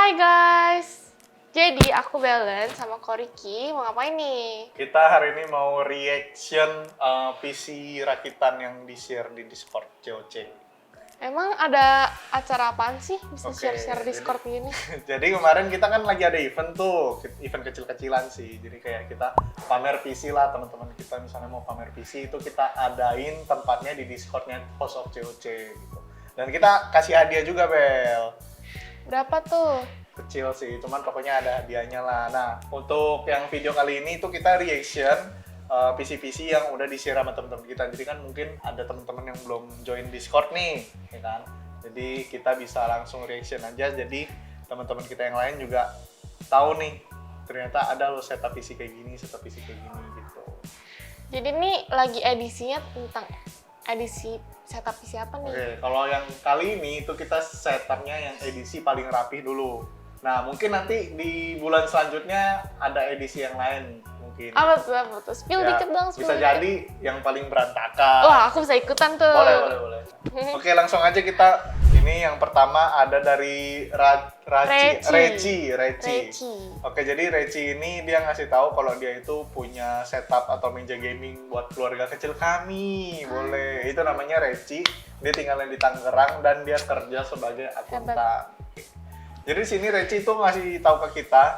Hai guys, jadi aku Belen sama Koriki mau ngapain nih? Kita hari ini mau reaction PC rakitan yang di-share di Discord COC. Emang ada acara apaan sih bisa Oke, share-share Discord gini? Jadi kemarin kita kan lagi ada event tuh, event kecil-kecilan sih. Jadi kayak kita pamer PC lah, teman-teman kita misalnya mau pamer PC itu kita adain tempatnya di Discordnya House of COC gitu. Dan kita kasih hadiah juga, Bel. Berapa tuh? Kecil sih, cuman pokoknya ada hadiahnya lah. Nah, untuk yang video kali ini tuh kita reaction PC-PC yang udah di-share sama teman-teman kita. Jadi kan mungkin ada teman-teman yang belum join Discord nih, ya kan? Jadi kita bisa langsung reaction aja. Jadi teman-teman kita yang lain juga tahu nih, ternyata ada loh setup PC kayak gini, setup PC kayak gini gitu. Jadi ini lagi edisinya tentang edisi setup PC apa nih? Oke, kalau yang kali ini itu kita setupnya yang edisi paling rapi dulu. Nah, mungkin nanti di bulan selanjutnya ada edisi yang lain mungkin. Apa tuh? Spill Ya, dikit dong, spill bisa dikit. jadi yang paling berantakan. Wah, aku bisa ikutan tuh. Boleh. Oke, langsung aja kita. Ini yang pertama ada dari Reci. Oke, jadi Reci ini dia ngasih tahu kalau dia itu punya setup atau meja gaming buat keluarga kecil kami. Boleh. Itu namanya Reci. Dia tinggalnya di Tangerang dan dia kerja sebagai akuntan. Jadi di sini Reci itu ngasih tahu ke kita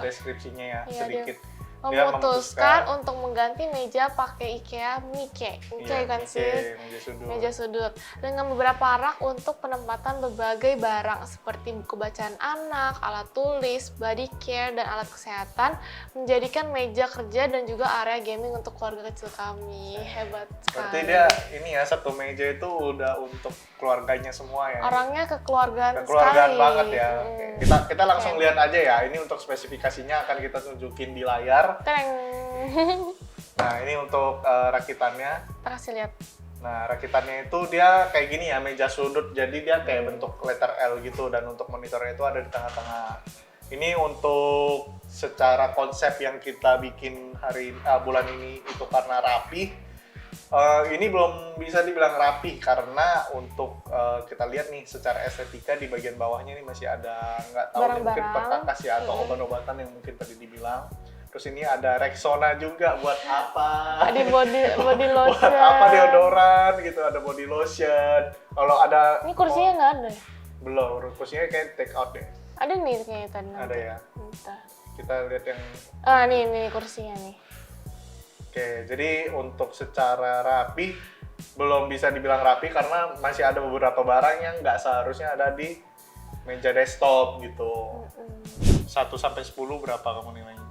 deskripsinya ya Iya, sedikit. Dia memutuskan untuk mengganti meja pakai IKEA Mike kan sih? Meja sudut. Dengan beberapa rak untuk penempatan berbagai barang seperti buku bacaan anak, alat tulis, body care, dan alat kesehatan, menjadikan meja kerja dan juga area gaming untuk keluarga kecil kami. Hebat sekali. Berarti dia ini ya, satu meja itu udah untuk keluarganya semua ya. Orangnya kekeluargaan sekali. Banget ya. Kita langsung lihat aja ya. Ini untuk spesifikasinya akan kita tunjukin di layar. Tereng. Nah, ini untuk rakitannya. Kita kasih lihat. Nah, rakitannya itu dia kayak gini ya, meja sudut. Jadi dia kayak bentuk letter L gitu, dan untuk monitornya itu ada di tengah-tengah. Ini untuk secara konsep yang kita bikin bulan ini itu karena rapi. Ini belum bisa dibilang rapi karena untuk kita lihat nih secara estetika di bagian bawahnya ini masih ada nggak tahu nih, mungkin perkakas ya atau obat-obatan yang mungkin tadi dibilang. Terus ini ada Rexona juga buat apa? Ada body lotion. Buat apa, deodoran gitu, ada body lotion. Kalau ada Ini kursinya nggak ada ya? belum, kursinya kayak take out deh. Ada nih kayaknya tadi. Ada ya. Bentar. Kita lihat yang Nih kursinya nih. Oke, jadi untuk secara rapi belum bisa dibilang rapi karena masih ada beberapa barang yang nggak seharusnya ada di meja desktop gitu. 1 sampai 10 berapa kamu nilainya?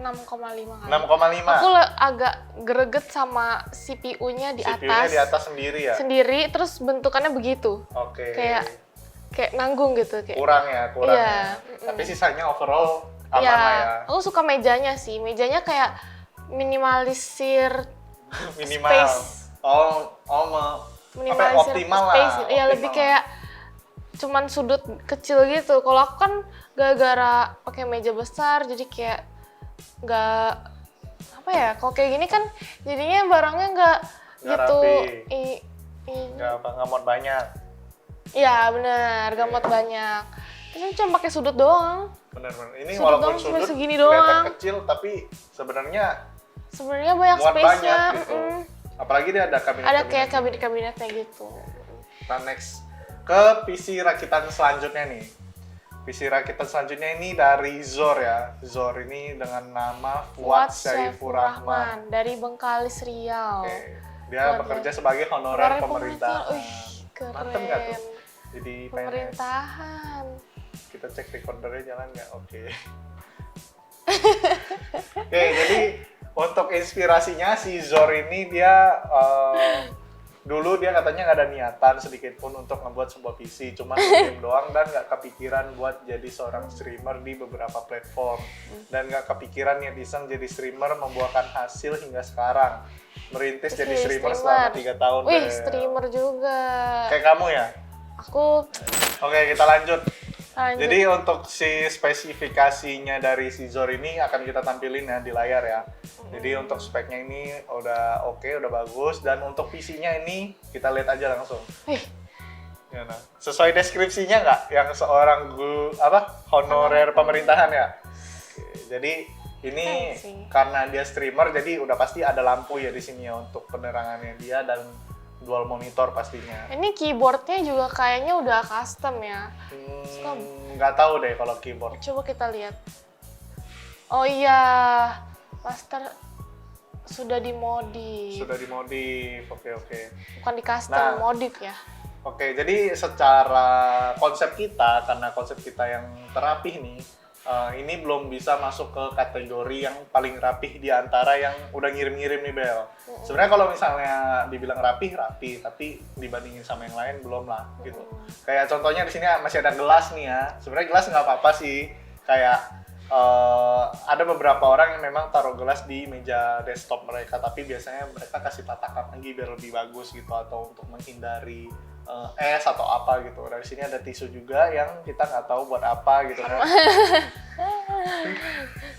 6,5 kali. 6,5. Aku agak greget sama CPU-nya di atas. CPU-nya di atas sendiri ya? Sendiri, terus bentukannya begitu. Oke. Kayak nanggung gitu. Kurang ya. Iya. Tapi sisanya overall aman lah ya. Aku suka mejanya sih. Mejanya kayak minimalisir minimal. space. Minimalisir optimal space. lah. Iya, lebih kayak cuman sudut kecil gitu. Kalau aku kan gara-gara pakai meja besar, jadi kayak nggak apa ya, kalau kayak gini kan jadinya barangnya nggak gitu nggak muat banyak. Iya benar, nggak muat banyak. Ini cuma pakai sudut doang. Bener. Ini Sudut walaupun doang, sudut segini kelihatan doang. kecil tapi sebenarnya banyak muat space-nya. banyak gitu. Apalagi dia ada kabinet. Ada kayak kabinet-kabinetnya gitu. Kita next ke PC rakitan selanjutnya nih. PC rakitan selanjutnya ini dari Zor ya. Zor ini dengan nama Fuad Saifur Rahman dari Bengkalis, Riau. Oke. Dia bekerja sebagai honorer pemerintah. Keren. Mantep nggak tuh? Jadi pemerintahan. Kita cek recordernya jalan nggak? Oke. Oke, jadi untuk inspirasinya si Zor ini dia dulu dia katanya nggak ada niatan sedikit pun untuk membuat sebuah PC, cuma game doang dan nggak kepikiran buat jadi seorang streamer di beberapa platform, dan nggak kepikiran netizen jadi streamer membuahkan hasil hingga sekarang, merintis jadi streamer selama 3 tahun. Wih, streamer juga. Kayak kamu ya? Aku. Oke, kita lanjut. Jadi untuk si spesifikasinya dari si Zor ini akan kita tampilin ya di layar ya. Jadi untuk speknya ini udah oke, udah bagus. Dan untuk PC-nya ini kita lihat aja langsung. Ya, nah. Sesuai deskripsinya nggak yang seorang honorer pemerintahan ya? Oke, jadi ini karena dia streamer jadi udah pasti ada lampu ya di sini ya untuk penerangannya dia dan dual monitor pastinya. Ini keyboardnya juga kayaknya udah custom ya. Nggak tahu deh kalau keyboard. Coba kita lihat. Oh iya, master sudah dimodif. Sudah dimodif, oke. Bukan di custom, modif ya. Oke, jadi secara konsep kita, karena konsep kita yang terapih nih, ini belum bisa masuk ke kategori yang paling rapih di antara yang udah ngirim-ngirim nih, Bel. Sebenarnya kalau misalnya dibilang rapih, tapi dibandingin sama yang lain belum lah, gitu. Kayak contohnya di sini masih ada gelas nih ya. Sebenarnya gelas nggak apa-apa sih, kayak ada beberapa orang yang memang taruh gelas di meja desktop mereka, tapi biasanya mereka kasih tatakan lagi biar lebih bagus gitu, atau untuk menghindari es atau apa gitu. Dari sini ada tisu juga yang kita nggak tahu buat apa gitu kan.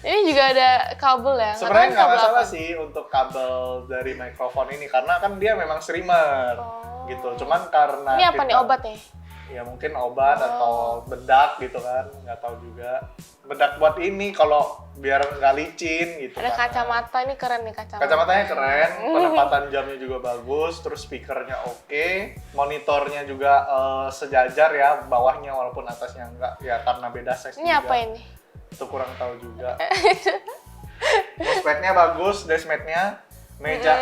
Ini juga ada kabel ya? Sebenarnya nggak masalah sih untuk kabel dari mikrofon ini karena kan dia memang streamer gitu. Cuman karena ini apa nih, obat ya? Ya mungkin obat atau bedak gitu kan, nggak tahu juga. Bedak buat ini kalau biar nggak licin gitu. Ada kacamata, ini keren nih kacamata. Kacamatanya keren, penempatan jamnya juga bagus, terus speakernya oke, monitornya juga sejajar ya, bawahnya walaupun atasnya enggak, ya karena beda size ini juga. Apa ini? Itu kurang tahu juga. Mousepadnya bagus, deskmatnya, meja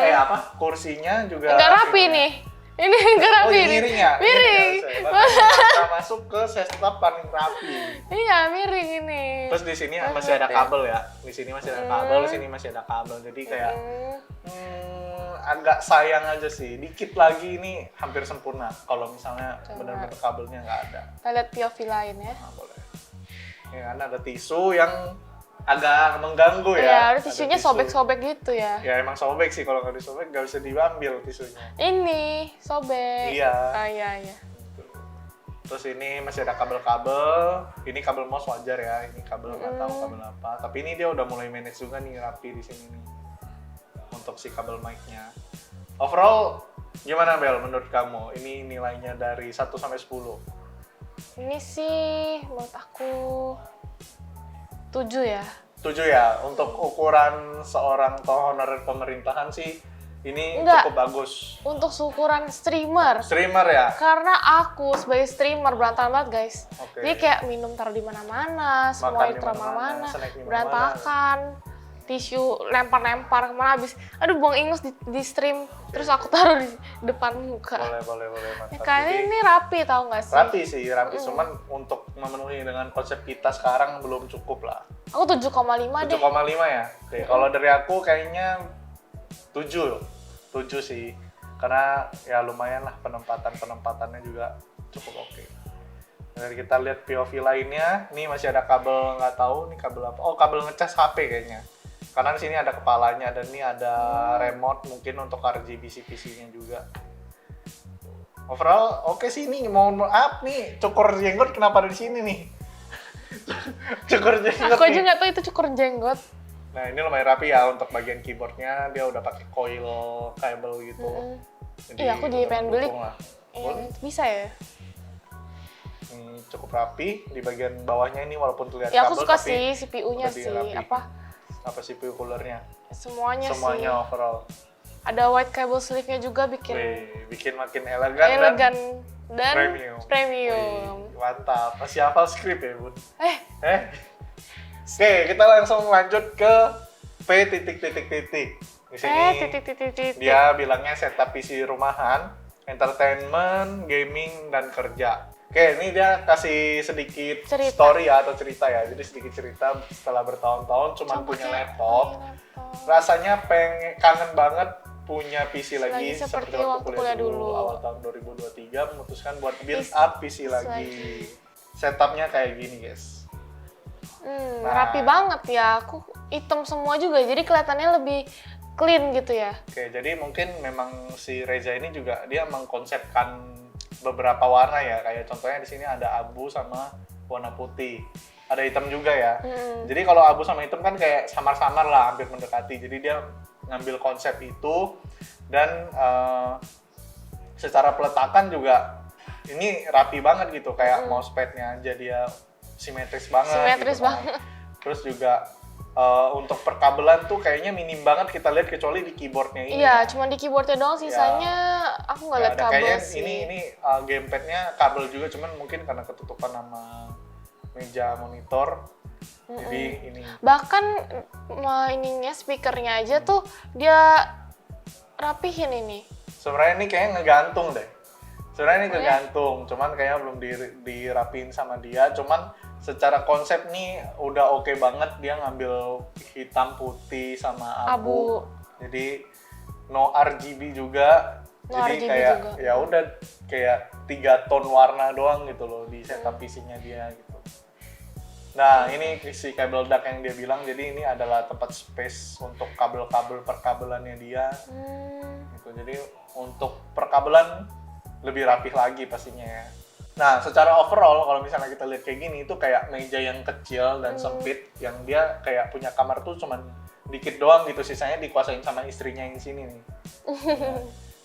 kursinya juga. Nggak rapi nih. Ini nggak rapi nih. Miring ya? Miring. Kita masuk ke setup paling rapi. Iya, miring ini. Terus di sini masih ada kabel ya. Di sini masih ada kabel, di sini masih ada kabel. Jadi kayak agak sayang aja sih. Dikit lagi ini hampir sempurna. Kalau misalnya benar-benar kabelnya nggak ada. Kita lihat POV lain ya. Nah, boleh. Ya kan ada tisu yang agak mengganggu ya. Iya, tisunya sobek-sobek gitu ya. Ya emang sobek sih, kalau nggak disobek nggak bisa diambil tisunya. Ini sobek. Iya. Iya. Terus ini masih ada kabel-kabel. Ini kabel mouse wajar ya. Ini kabel nggak tahu kabel apa. Tapi ini dia udah mulai manage juga nih, rapi di sini nih. Untuk si kabel mic-nya. Overall gimana Bel menurut kamu? Ini nilainya dari 1 sampai 10. Ini sih menurut aku 7 ya. 7 ya. Untuk ukuran seorang honorer pemerintahan sih ini Enggak. cukup bagus. Untuk ukuran streamer. Streamer ya? Karena aku sebagai streamer berantakan banget guys. Oke. Jadi kayak minum taruh di mana-mana, semua itu mana-mana, berantakan. Tisu lempar-lempar kemana habis. Aduh, buang ingus di stream. Terus aku taruh di depan muka. Boleh mantap. Ya, kayaknya ini rapi tau gak sih? Rapi sih, cuman untuk memenuhi dengan konsep kita sekarang belum cukup lah. Aku 7,5 deh. 7,5 ya? Oke, kalau dari aku kayaknya 7 sih. Karena ya lumayan lah penempatannya juga cukup oke. Dan kita lihat POV lainnya, nih masih ada kabel, nggak tahu nih kabel apa. Oh, kabel ngecas HP kayaknya. Karena di sini ada kepalanya dan ini ada remote mungkin untuk RGB PC-nya juga. Overall oke sih, ini mohon maaf nih, cukur jenggot kenapa ada di sini nih? Cukur jenggot. Aku aja nggak tahu itu cukur jenggot. Nah, ini lumayan rapi ya untuk bagian keyboardnya, dia udah pakai coil kabel gitu. Iya, aku jadi pengen beli. Iya, bisa ya? Cukup rapi di bagian bawahnya ini walaupun terlihat ya, kabel. aku suka tapi sih CPU-nya sih. Apa CPU coolernya? Semuanya sih. Overall. Ada white cable sleeve-nya juga bikin makin elegan dan premium. Mantap. Masih hafal script ya, Bun? Oke, kita langsung lanjut ke P titik. Di sini dia bilangnya setup PC rumahan, entertainment, gaming, dan kerja. Oke, ini dia kasih sedikit story ya, atau cerita ya. Jadi sedikit cerita setelah bertahun-tahun cuma punya laptop. Rasanya kangen banget punya PC lagi seperti waktu kuliah dulu. Awal tahun 2023 memutuskan buat build up PC lagi. Setupnya kayak gini, guys. Rapi banget ya. Aku hitam semua juga, jadi kelihatannya lebih clean gitu ya. Oke, jadi mungkin memang si Reza ini juga dia mengkonsepkan beberapa warna ya, kayak contohnya di sini ada abu sama warna putih, ada hitam juga ya. Jadi kalau abu sama hitam kan kayak samar-samar lah, hampir mendekati. Jadi dia ngambil konsep itu dan secara peletakan juga ini rapi banget gitu, kayak mousepadnya aja dia simetris banget. Simetris gitu kan. banget. Terus juga untuk perkabelan tuh kayaknya minim banget kita lihat kecuali di keyboardnya ini. Iya, cuma di keyboardnya doang, sisanya aku nggak lihat ada. kabel Kayaknya sih. ini gamepadnya kabel juga, cuman mungkin karena ketutupan sama meja monitor. Jadi ini. Bahkan ininya speakernya aja tuh dia rapihin ini. Sebenarnya ini kayaknya ngegantung deh. Sebenarnya ini ngegantung, cuman kayaknya belum dirapiin sama dia. Cuman secara konsep nih udah oke banget, dia ngambil hitam, putih, sama abu. Jadi no RGB juga. No Jadi RGB kayak juga. ya udah kayak 3 ton warna doang gitu loh di setup PC-nya dia gitu. Nah, ini si kabel DAC yang dia bilang, jadi ini adalah tempat space untuk kabel-kabel perkabelannya dia. Gitu. Jadi untuk perkabelan lebih rapih lagi pastinya ya. Nah, secara overall kalau misalnya kita lihat kayak gini, itu kayak meja yang kecil dan sempit, yang dia kayak punya kamar tuh cuman dikit doang gitu, sisanya dikuasain sama istrinya yang di sini nih.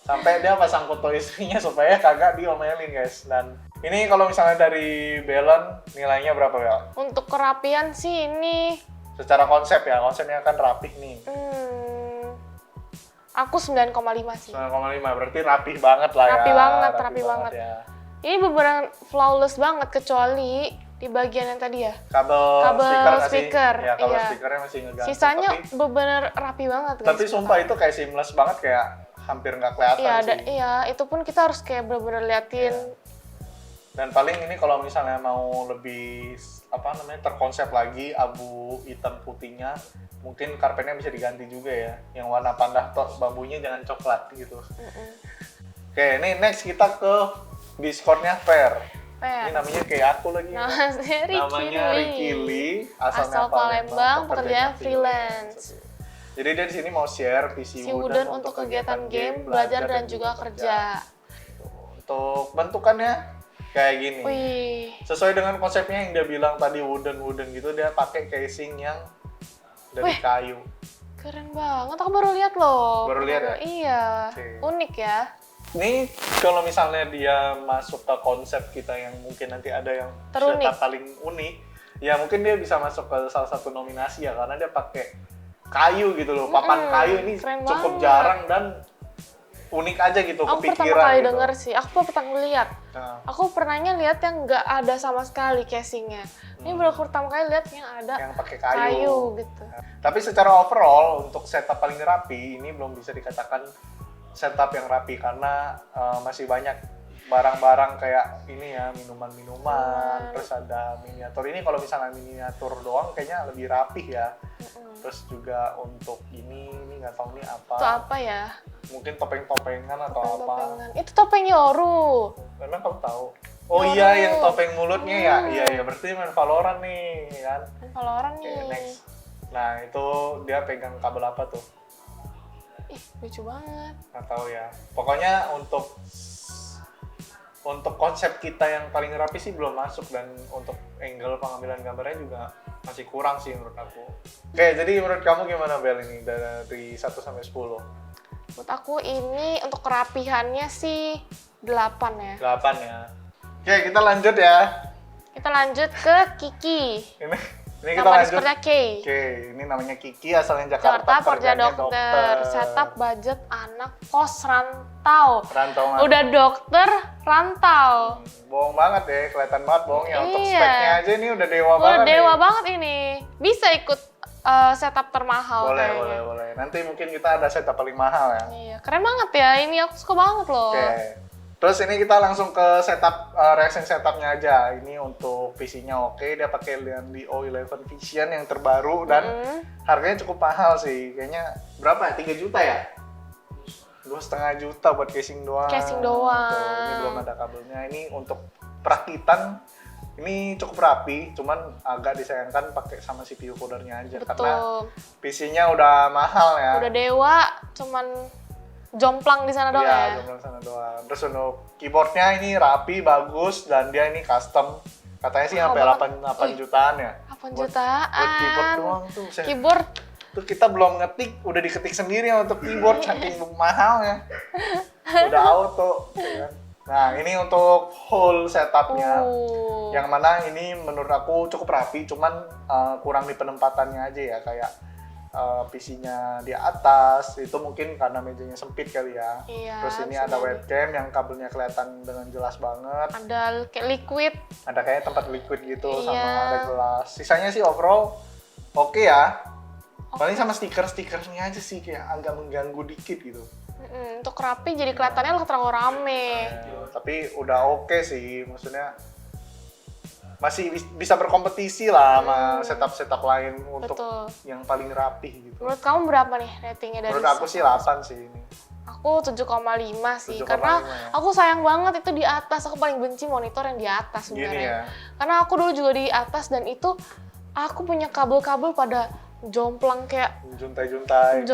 Sampai dia pasang foto istrinya supaya kagak diomelin guys. Dan ini kalau misalnya dari Belen, nilainya berapa Bel? Untuk kerapian sih ini Secara konsep ya, konsepnya kan rapih nih. aku 9,5 sih. 9,5, berarti rapih banget lah ya. Rapi banget. Ya. Ini beneran flawless banget, kecuali di bagian yang tadi ya. Kabel speaker. Ya, kabel Iya. speakernya masih ngegantung. Sisanya bener rapi banget guys. Tapi sumpah itu kayak seamless banget, kayak hampir nggak kelihatan Iya, sih. iya, itu pun kita harus kayak bener-bener liatin. Dan paling ini kalau misalnya mau lebih terkonsep lagi abu hitam putihnya, mungkin karpetnya bisa diganti juga ya, yang warna pandah bambunya jangan coklat gitu. Oke, ini next kita ke Discordnya Fair. Ini namanya kayak aku lagi. Namanya Ricky Lee, asal Palembang, pekerjaan freelance. Jadi dia di sini mau share PC Wooden untuk kegiatan game, belajar dan juga kerja. Untuk bentukannya kayak gini. Wih. Sesuai dengan konsepnya yang dia bilang tadi wooden gitu, dia pakai casing yang dari kayu. Keren banget, aku baru lihat loh. Baru lihat ya? Iya, unik ya. Ini kalau misalnya dia masuk ke konsep kita yang mungkin nanti ada yang terunik, setup paling unik, ya mungkin dia bisa masuk ke salah satu nominasi ya, karena dia pakai kayu gitu loh, papan kayu ini cukup jarang dan unik aja gitu, aku kepikiran pertama kali gitu. denger sih, aku pertama lihat. Aku pernahnya lihat yang nggak ada sama sekali casingnya. Ini baru pertama kali lihat yang ada yang pakai kayu gitu. Tapi secara overall untuk setup paling rapi ini belum bisa dikatakan setup yang rapi, karena masih banyak barang-barang kayak ini ya, minuman-minuman, terus ada miniatur. Ini kalau misalnya miniatur doang kayaknya lebih rapih ya. Terus juga untuk ini nggak tahu nih apa. Itu apa ya? Mungkin topeng-topengan atau apa. Itu topeng Yoru. Memang kamu tahu? Oh Yoru. Iya, yang topeng mulutnya ya. Iya, berarti main Valorant nih kan. Main Valorant nih. Next. Nah, itu dia pegang kabel apa tuh? Ih, lucu banget. Nggak tahu ya. Pokoknya untuk konsep kita yang paling rapi sih belum masuk, dan untuk angle pengambilan gambarnya juga masih kurang sih menurut aku. Oke, jadi menurut kamu gimana Bel ini dari 1 sampai 10? Menurut aku ini untuk kerapihannya sih 8 ya. 8 ya. Oke, kita lanjut ya. Kita lanjut ke Kiki. Ini kita Nama lanjut. discordnya K. Oke, ini namanya Kiki, asalnya Jakarta, kerja kerjanya dokter. Setup budget anak kos rantau. Rantau. Udah dokter rantau. Bohong banget deh, kelihatan banget bohongnya. Untuk Iya. speknya aja ini udah dewa banget. Udah dewa nih. banget ini. Bisa ikut setup termahal Boleh, kayaknya. boleh. Nanti mungkin kita ada setup paling mahal ya. Iya, keren banget ya. Ini aku suka banget loh. Oke. Terus ini kita langsung ke setup, recent setupnya aja. Ini untuk PC-nya oke, dia pakai Leo 11 Vision yang terbaru dan harganya cukup mahal sih. Kayaknya berapa ya? 3 juta ya? 2,5 juta buat casing doang. Casing doang. Tuh, ini belum ada kabelnya. Ini untuk perakitan ini cukup rapi, cuman agak disayangkan pakai sama CPU codernya aja. Betul. Karena PC-nya udah mahal ya. Udah dewa, cuman jomplang di sana doang ya. Iya, jomplang sana doang. Terus untuk keyboardnya ini rapi, bagus, dan dia ini custom. Katanya sih sampai 8 jutaan ya. 8 jutaan. Buat keyboard doang tuh. Keyboard tuh kita belum ngetik, udah diketik sendiri untuk keyboard saking mahalnya. Udah auto, ya kan. Nah, ini untuk whole setupnya. Uh. Yang mana ini menurut aku cukup rapi, cuman kurang di penempatannya aja ya. Kayak PC-nya di atas, itu mungkin karena mejanya sempit kali ya. Iya, Terus ini bisa ada jadi. webcam yang kabelnya kelihatan dengan jelas banget. Ada kayak liquid. Ada kayak tempat liquid gitu, sama Iya. ada gelas. Sisanya sih overall oke ya. Paling sama stiker-stikernya aja sih kayak agak mengganggu dikit gitu. Untuk rapi jadi kelihatannya terlalu rame. Tapi udah oke sih, maksudnya masih bisa berkompetisi lah sama setup-setup lain untuk Betul. yang paling rapih gitu. Menurut kamu berapa nih ratingnya dari Menurut aku sih 8 sih ini. Aku 7,5 sih, 7,5 karena ya. aku sayang banget itu di atas. Aku paling benci monitor yang di atas Gini sebenarnya. ya. Karena aku dulu juga di atas dan itu aku punya kabel-kabel pada jomplang kayak Juntai-juntai.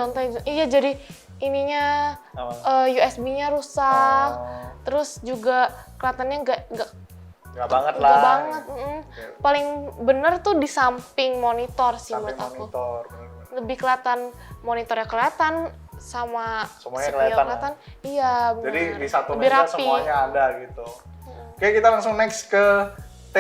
iya, jadi ininya Apa? USB-nya rusak. Oh, Terus juga kelihatannya nggak banget nggak lah. banget. Oke. Paling bener tuh di samping monitor sih Sampai menurut aku. monitor. bener-bener. Lebih kelihatan monitornya kelihatan sama Semuanya CPU kelihatan. Iya, benar. Jadi di satu Lebih meja rapi. semuanya ada gitu. Oke, kita langsung next ke T.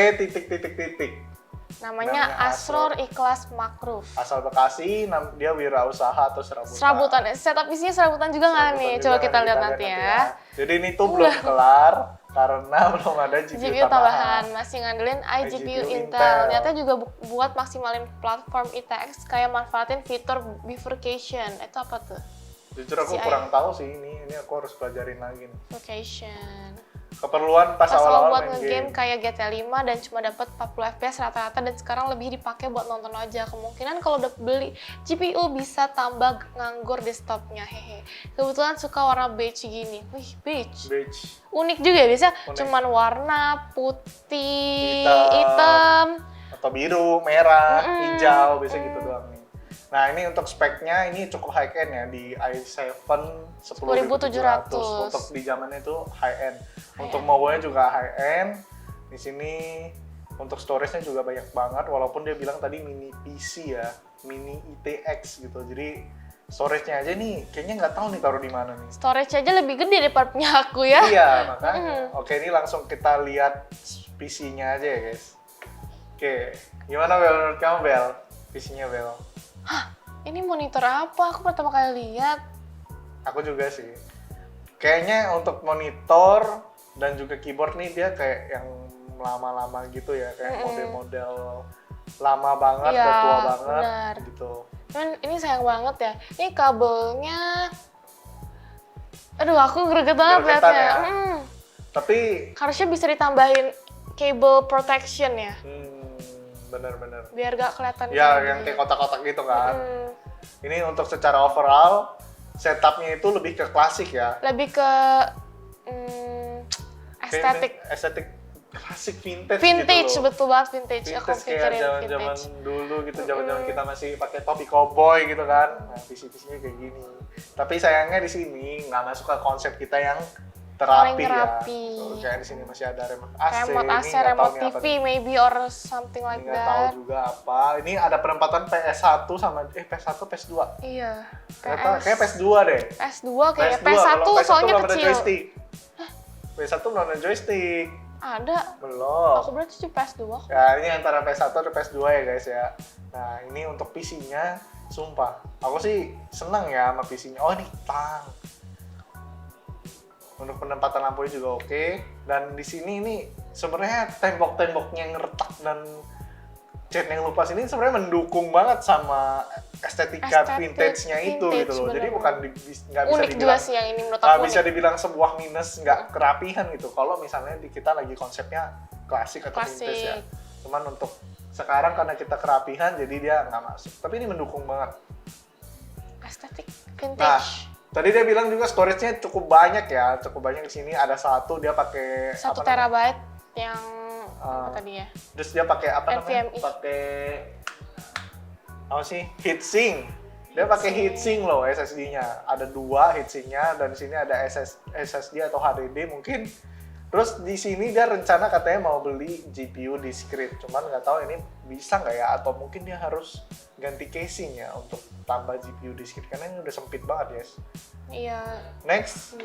Namanya Namanya Asror Ikhlas Makruf. Asal Bekasi, dia wirausaha atau serabutan. Serabutan, setup isinya serabutan juga nggak nih? Serabutan Coba juga, kita lihat nanti ya. Jadi ini tuh belum kelar karena belum ada GPU, GPU tambahan, masih ngandelin iGPU Intel. Intel. Ternyata juga buat maksimalin platform ITX kayak manfaatin fitur bifurcation. Itu apa tuh? Jujur aku CI. kurang tahu sih ini aku harus pelajarin lagi nih. Bifurcation. Keperluan pas Pas awal-awal buat main ngegame game. kayak GTA 5 dan cuma dapat 40 FPS rata-rata dan sekarang lebih dipakai buat nonton aja. Kemungkinan kalau udah beli GPU bisa tambah nganggur desktopnya. Hehe. Kebetulan suka warna beige gini. Wih, beige. Beige. Unik juga ya, biasanya Unik. cuman warna putih, Hitam. hitam. Atau biru, merah, hijau, biasa gitu doang nih. Nah, ini untuk speknya ini cukup high end ya di i7 10700. 10700. Untuk di zamannya itu high end. Untuk mobile juga high end. Di sini untuk storage-nya juga banyak banget walaupun dia bilang tadi mini PC ya, mini ITX gitu. Jadi storage-nya aja nih kayaknya nggak tahu nih taruh di mana nih. Storage aja lebih gede daripada punya aku ya. Iya, makanya. Oke, ini langsung kita lihat PC-nya aja ya, guys. Oke, gimana Bel menurut kamu Bel? PC-nya Bel? Hah, ini monitor apa? Aku pertama kali lihat. Aku juga sih. Kayaknya untuk monitor dan juga keyboard nih dia kayak yang lama-lama gitu ya, kayak model-model lama banget, Iya, udah tua banget benar. gitu. Cuman ini sayang banget ya. Ini kabelnya, aduh aku greget banget Gregetan liatnya. ya? Tapi Harusnya bisa ditambahin cable protection ya, bener-bener. biar gak kelihatan. Ya, yang kayak kotak-kotak gitu kan. Hmm, Ini untuk secara overall setupnya itu lebih ke klasik ya. lebih ke estetik. Estetik klasik vintage, Vintage, gitu loh. betul banget vintage. Aku Vintage kayak pikirin zaman-zaman vintage. dulu gitu, zaman-zaman kita masih pakai topi cowboy gitu kan. Nah, PC-PC-nya kayak gini. Tapi sayangnya di sini nggak masuk ke konsep kita yang terapi Paling ya. rapi. Tuh, kayak di sini masih ada remote AC, Remote ini AC, nggak tahu remote nih apa TV nih. maybe or something like Ini nggak tahu that. juga apa. Ini ada penempatan PS1 sama PS1 PS2. Iya. Ternyata kayak PS2 deh. PS2 kayaknya. PS2, PS1 kalau PS1 soalnya belum ada kecil. joystick. PS1 belum ada joystick. Ada. Belum. Aku berarti sih PS2 kok. Ya, ini antara PS1 atau PS2 ya guys ya. Nah, ini untuk PC-nya, sumpah. Aku sih seneng ya sama PC-nya. Oh, ini tang. Untuk penempatan lampunya juga oke. Dan di sini ini sebenarnya tembok-temboknya yang retak dan cat yang lupas ini sebenarnya mendukung banget sama estetika Estetik vintage-nya itu vintage, gitu loh. Jadi bener-bener. bukan nggak bisa Unik juga dibilang sih yang ini menurut nggak aku. bisa unik. dibilang sebuah minus, nggak kerapihan gitu. Kalau misalnya kita lagi konsepnya klasik atau Klasik. vintage ya. Cuman untuk sekarang karena kita kerapihan jadi dia nggak masuk. Tapi ini mendukung banget. Estetik Nah, vintage. tadi dia bilang juga storage-nya cukup banyak ya. Cukup banyak di sini ada satu dia pakai 1 apa namanya? terabyte yang apa tadi ya? Terus dia pakai apa namanya? NVMe. Pakai apa sih? Heatsink. Dia pakai heatsink loh SSD-nya. Ada 2 heatsink-nya dan di sini ada SSD atau HDD mungkin. Terus di sini dia rencana katanya mau beli GPU discrete. Cuman nggak tahu ini bisa nggak ya atau mungkin dia harus ganti casing ya untuk tambah GPU discrete karena ini udah sempit banget, yes. Iya. Next.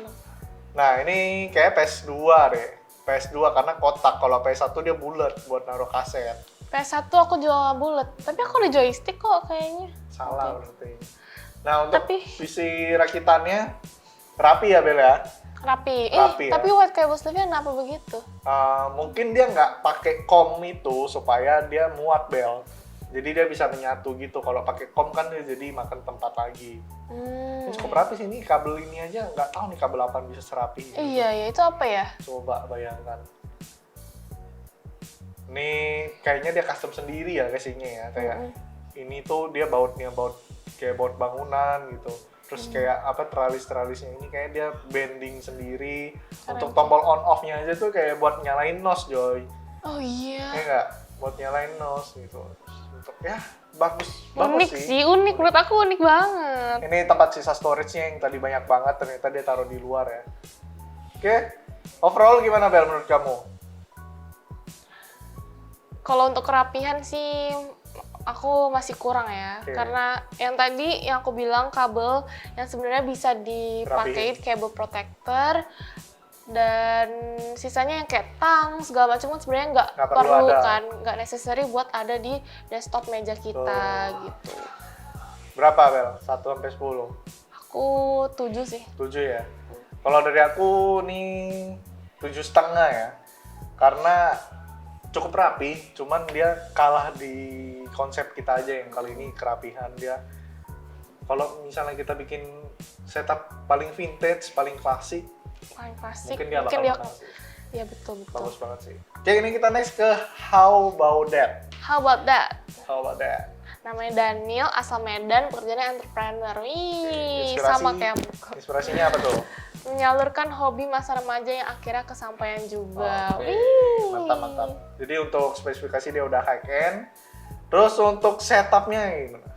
Nah, ini kayak PS2 deh. PS2 karena kotak, kalau PS1 dia bulat buat naruh kaset. PS1 aku juga bulat, tapi aku ada joystick kok kayaknya. Salah berarti. Nah, untuk Tapi- PC rakitannya rapi ya Bel ya? Rapi. Rapi ya. Tapi white cable sleeve-nya kenapa begitu? Mungkin dia nggak pakai kom itu supaya dia muat Bel. Jadi dia bisa menyatu gitu. Kalau pakai kom kan dia jadi makan tempat lagi. Ini cukup rapi sih, ini kabel ini aja nggak tahu nih kabel apa bisa serapi gitu. Iya, ya itu apa ya? Coba bayangkan. Ini kayaknya dia custom sendiri ya casingnya ya. Kayak ini tuh dia bautnya kayak baut bangunan gitu. Terus kayak apa teralis-teralisnya ini kayak dia bending sendiri. Untuk tombol on off-nya aja tuh kayak buat nyalain nos, Joy. Oh iya. Ya nggak? Buat nyalain nos gitu. Untuk ya bagus Unik sih. sih, unik. Menurut aku unik banget. Ini tempat sisa storage-nya yang tadi banyak banget, ternyata dia taruh di luar ya. Oke, overall gimana Bel menurut kamu? Kalau untuk kerapihan sih aku masih kurang ya. Oke. Karena yang tadi yang aku bilang kabel yang sebenarnya bisa dipakai cable protector, dan sisanya yang kayak tang segala macam kan sebenarnya nggak Nggak perlu perlu ada. kan, nggak necessary buat ada di desktop meja kita gitu. Berapa Bel? 1 sampai 10? Aku 7 sih. 7 ya? Kalau dari aku nih 7,5 ya. Karena cukup rapi, cuman dia kalah di konsep kita aja yang kali ini kerapihan dia. Kalau misalnya kita bikin setup paling vintage, paling klasik, Paling klasik. mungkin dia bakal menang sih. Iya betul. Bagus banget sih. Oke, ini kita next ke How About That. How about that? How About That? Namanya Daniel, asal Medan, pekerjaannya entrepreneur. Wih, Inspirasi- sama kayak aku. Inspirasinya apa tuh? Menyalurkan hobi masa remaja yang akhirnya kesampaian juga. Oke, Wih. mantap. Jadi untuk spesifikasi dia udah high end. Terus untuk setupnya gimana?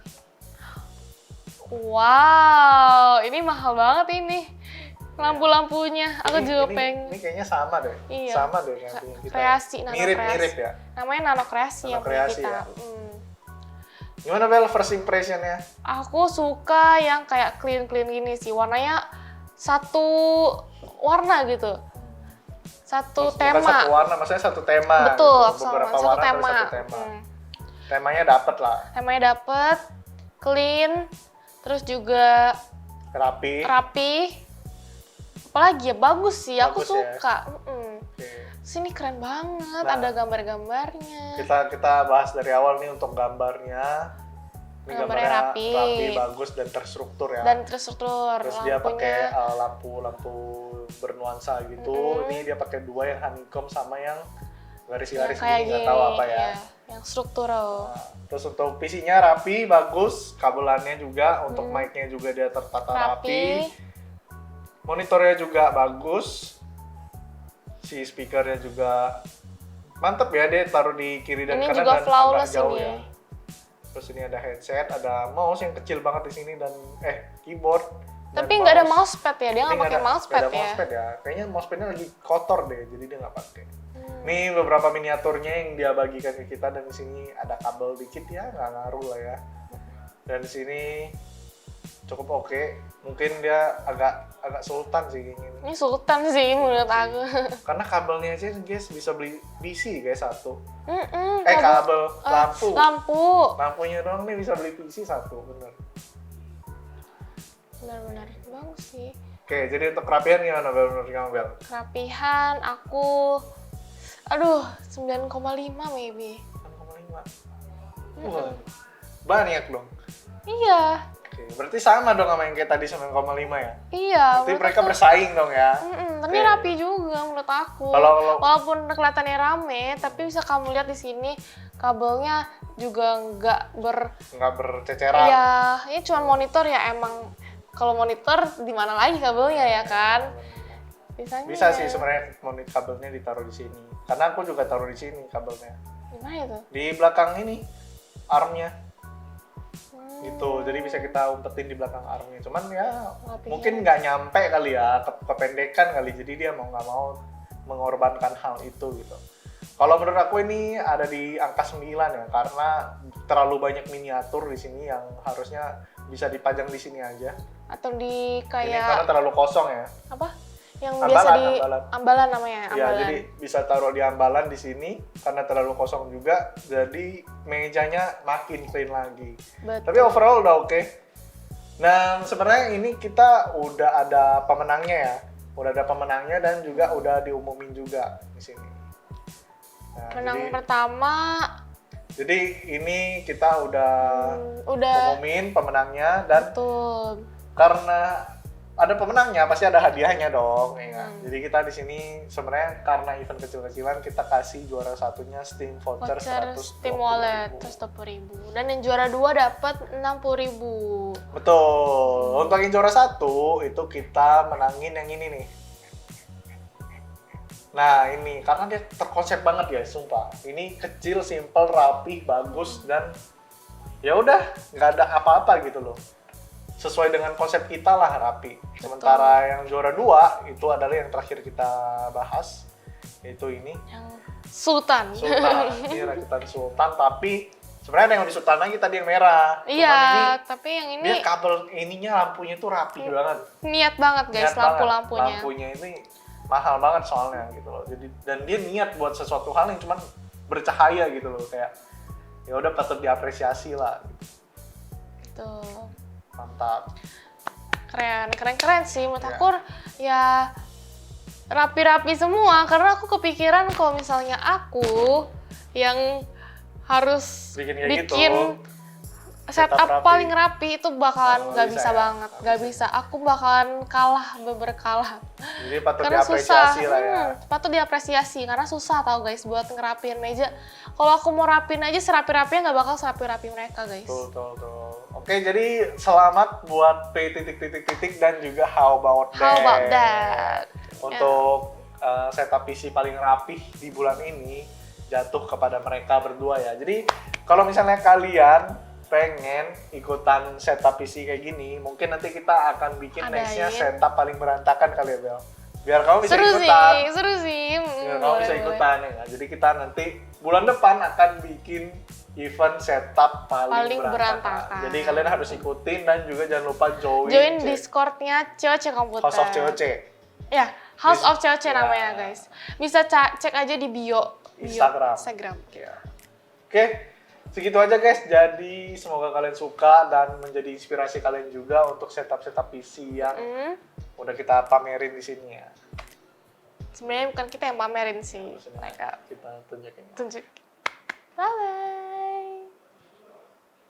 Wow, ini mahal banget ini. Lampu-lampunya, aku juga pengen. Ini kayaknya sama deh. Iya. Sama deh yang punya kita. Kreasi, Nano Mirip-mirip Kreasi. ya. Namanya Nano Kreasi yang punya Kreasi kita. ya. Gimana Bel first impression-nya? Aku suka yang kayak clean-clean gini sih. Warnanya satu warna gitu. Satu Bukan tema. satu warna, maksudnya satu tema. Betul, gitu. Beberapa satu warna tema. tapi satu tema. Temanya dapet lah. Temanya dapet, clean, terus juga Rapi. rapi. Apalagi ya, bagus sih, aku Bagus ya. suka. Oke. Sini keren banget, Nah. ada gambar-gambarnya. Kita bahas dari awal nih untuk gambarnya. Ini Gambarnya rapi. bagus dan terstruktur ya. Dan terstruktur, Terus dia pakai lampunya. lampu bernuansa gitu. Ini dia pakai 2 yang honeycomb sama yang garis-garis kayak gini, nggak tahu apa ya. yang struktural. Nah, terus untuk PC-nya rapi, bagus. Kabelannya juga, untuk mic-nya juga dia tertata rapi. Monitornya juga bagus. Si speakernya juga mantep ya, dia taruh di kiri dan Ini kanan juga dan flawless agak jauh ini. ya. Terus ini ada headset, ada mouse yang kecil banget di sini dan keyboard. dan Tapi nggak ada mousepad ya, dia nggak Ini pakai mousepad nggak ada ya. mousepad ya. Kayaknya mousepadnya lagi kotor deh, jadi dia nggak pakai. Ini beberapa miniaturnya yang dia bagikan ke kita, dan di sini ada kabel dikit ya, nggak ngaruh lah ya. Dan di sini cukup oke. Mungkin dia agak sultan sih kayaknya. Ini sultan sih menurut aku. Karena kabelnya aja guys bisa beli PC guys satu. Mm-mm, Kabel lampu. Lampu. Lampunya doang nih bisa beli PC satu, bener. Benar-benar bagus sih. Oke, jadi untuk kerapian gimana Bel menurut kamu Bel? Kerapihan aku, aduh 9,5 maybe. 6,5. Wah, banyak dong. Iya, Oke, berarti sama dong sama yang kayak tadi 9,5 ya? iya. Berarti menurut mereka aku- bersaing dong ya? Tapi Oke. rapi juga menurut aku. Kalau- Walaupun kelihatannya rame, tapi bisa kamu lihat di sini kabelnya juga Nggak berceceran. Iya, ini cuma monitor ya emang. Kalau monitor di mana lagi kabelnya ya kan? Bisanya Bisa sih sebenarnya kabelnya ditaruh di sini. Karena aku juga taruh di sini kabelnya. Gimana itu? Di belakang ini armnya. Gitu, jadi bisa kita umpetin di belakang armnya. Cuman ya Nggak mungkin nggak nyampe kali ya, kependekan kali. Jadi dia mau nggak mau mengorbankan hal itu gitu. Kalau menurut aku ini ada di angka 9 ya, karena terlalu banyak miniatur di sini yang harusnya bisa dipajang di sini aja. Atau di Ini karena kayak terlalu kosong ya. apa? Yang Ambalan, biasa di ambalan. ambalan namanya, Ya, ambalan. jadi bisa taruh di ambalan di sini karena terlalu kosong juga, jadi mejanya makin clean lagi. Betul. Tapi overall udah oke. Nah, sebenarnya ini kita udah ada pemenangnya ya. Udah ada pemenangnya dan juga udah diumumin juga di sini. Nah, Menang pertama jadi ini kita udah udah umumin pemenangnya dan betul. karena ada pemenangnya pasti ada hadiahnya dong, ya kan? Jadi kita di sini sebenarnya karena event kecil-kecilan kita kasih juara satunya Steam voucher Voucher 120.000. Steam Wallet 120.000 dan yang juara 2 dapat 60.000. Betul. Untuk yang juara 1 itu kita menangin yang ini nih. Nah ini karena dia terkonsep banget ya, sumpah. Ini kecil, simple, rapi, bagus dan ya udah nggak ada apa-apa gitu loh. Sesuai dengan konsep kita lah, rapi. Sementara yang juara 2 itu adalah yang terakhir kita bahas, yaitu ini Yang Sultan. Sultan. Ini rakitan Sultan, tapi sebenarnya yang di Sultan lagi tadi yang merah. Cuman Iya, ini tapi yang ini dia kabel ininya lampunya tuh rapi banget. niat banget guys, Niat banget. lampunya. Lampunya ini mahal banget soalnya gitu loh. Jadi dan dia niat buat sesuatu hal yang cuman bercahaya gitu loh, kayak ya udah patut diapresiasi lah. Tuh. Mantap. Keren sih menurut Ya. aku ya rapi-rapi semua karena aku kepikiran kalau misalnya aku yang harus Bikin kayak bikin gitu. Setup setup rapi. paling rapi itu bakalan Oh, nggak bisa bisa ya? banget, Nggak nggak bisa. Aku bakalan kalah, berkalah. Jadi patut Karena susah, diapresiasi lah ya. patut diapresiasi karena susah tau guys buat ngerapiin meja. Kalau aku mau rapin aja serapi-rapinya nggak bakal serapi-rapi mereka guys. Tuh. Oke, jadi selamat buat P titik dan juga How About That. How about that? Untuk setup PC paling rapih di bulan ini jatuh kepada mereka berdua ya. Jadi kalau misalnya kalian pengen ikutan setup PC kayak gini, mungkin nanti kita akan bikin Adain. nextnya setup paling berantakan kali ya, Bel. Biar kamu bisa Seru ikutan. sih, seru sih. Biar kamu bisa ikutan ya. Jadi kita nanti bulan depan akan bikin event setup paling berantakan. berantakan. Jadi kalian harus ikutin dan juga jangan lupa Join Discord-nya COC Komputer. House of COC. Ya, House of COC Ya. namanya guys. Bisa cek aja di bio Instagram. gitu. Oke, segitu aja guys. Jadi semoga kalian suka dan menjadi inspirasi kalian juga untuk setup PC yang udah kita pamerin di sini ya. Sebenarnya bukan kita yang pamerin sih, mereka Kita tunjukin. tunjuk. Bye.